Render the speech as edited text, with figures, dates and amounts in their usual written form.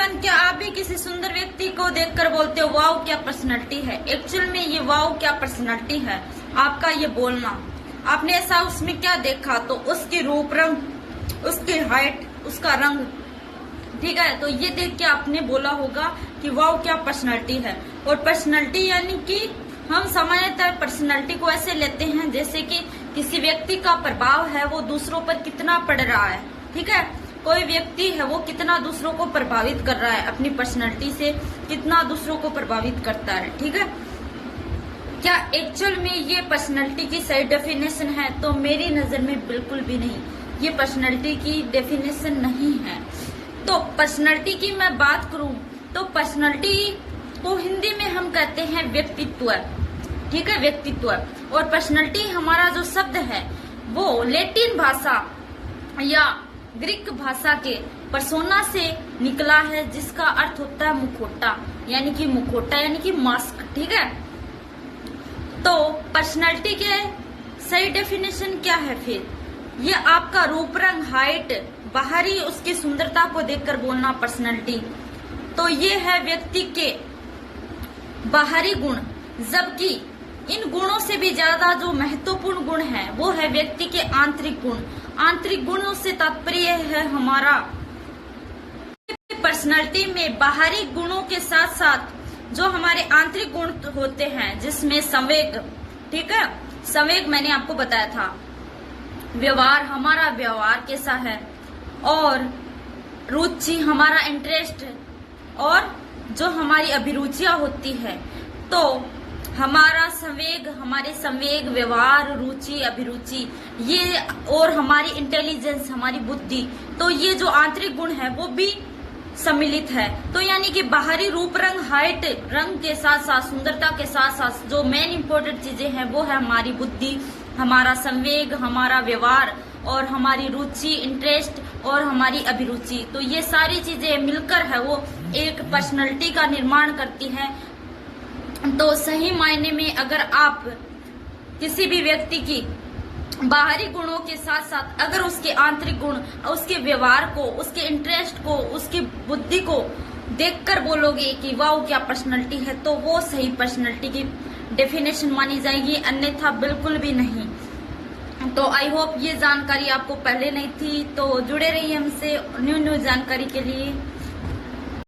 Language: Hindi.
एवरीवन, क्या आप भी किसी सुंदर व्यक्ति को देखकर बोलते हो वाओ क्या पर्सनालिटी है? एक्चुअल में ये वाओ क्या पर्सनालिटी है आपका ये बोलना। आपने ऐसा उसमें क्या देखा? तो उसकी रूप रंग, उसकी हाइट, उसका रंग, ठीक है। तो ये देख के आपने बोला होगा कि वाओ क्या पर्सनालिटी है। और पर्सनालिटी यानी कि हम सामान्यतः पर्सनालिटी को ऐसे लेते हैं जैसे कि किसी व्यक्ति का प्रभाव है वो दूसरों पर कितना पड़ रहा है, ठीक है। कोई व्यक्ति है वो कितना दूसरों को प्रभावित कर रहा है, अपनी पर्सनालिटी से कितना दूसरों को प्रभावित करता है, ठीक है। क्या एक्चुअल में ये पर्सनालिटी की सही डेफिनेशन है? तो मेरी नजर में बिल्कुल भी नहीं, ये पर्सनालिटी की डेफिनेशन नहीं है। तो पर्सनालिटी की मैं बात करूं तो पर्सनालिटी को हिंदी में हम कहते हैं व्यक्तित्व, ठीक है, व्यक्तित्व। और पर्सनालिटी हमारा जो शब्द है वो लैटिन भाषा या ग्रीक भाषा के पर्सोना से निकला है, जिसका अर्थ होता है मुखौटा, यानी कि मुखौटा यानी कि मास्क, ठीक है। तो पर्सनालिटी के सही डेफिनेशन क्या है फिर? ये आपका रूप रंग, हाइट, बाहरी उसकी सुंदरता को देखकर बोलना पर्सनालिटी। तो ये है व्यक्ति के बाहरी गुण, जबकि इन गुणों से भी ज्यादा जो महत्वपूर्ण गुण है वो है व्यक्ति के आंतरिक गुण। आंतरिक गुणों से तात्पर्य है हमारा पर्सनालिटी में बाहरी गुणों के साथ साथ जो हमारे आंतरिक गुण होते हैं, जिसमें संवेग, ठीक है, संवेग मैंने आपको बताया था, व्यवहार, हमारा व्यवहार कैसा है, और रुचि, हमारा इंटरेस्ट, और जो हमारी अभिरुचियां होती है। तो हमारा संवेग, हमारे संवेग, व्यवहार, रुचि, अभिरुचि, ये, और हमारी इंटेलिजेंस, हमारी बुद्धि, तो ये जो आंतरिक गुण है वो भी सम्मिलित है। तो यानी कि बाहरी रूप रंग, हाइट, रंग के साथ साथ, सुंदरता के साथ साथ जो मेन इंपॉर्टेंट चीजें हैं वो है हमारी बुद्धि, हमारा संवेग, हमारा व्यवहार, और हमारी रुचि, इंटरेस्ट, और हमारी अभिरुचि। तो ये सारी चीजें मिलकर है वो एक पर्सनालिटी का निर्माण करती है। तो सही मायने में अगर आप किसी भी व्यक्ति की बाहरी गुणों के साथ साथ अगर उसके आंतरिक गुण, उसके व्यवहार को, उसके इंटरेस्ट को, उसकी बुद्धि को देखकर बोलोगे कि वाओ क्या पर्सनालिटी है, तो वो सही पर्सनालिटी की डेफिनेशन मानी जाएगी, अन्यथा बिल्कुल भी नहीं। तो आई होप ये जानकारी आपको पहले नहीं थी, तो जुड़े रहिए हमसे न्यू जानकारी के लिए।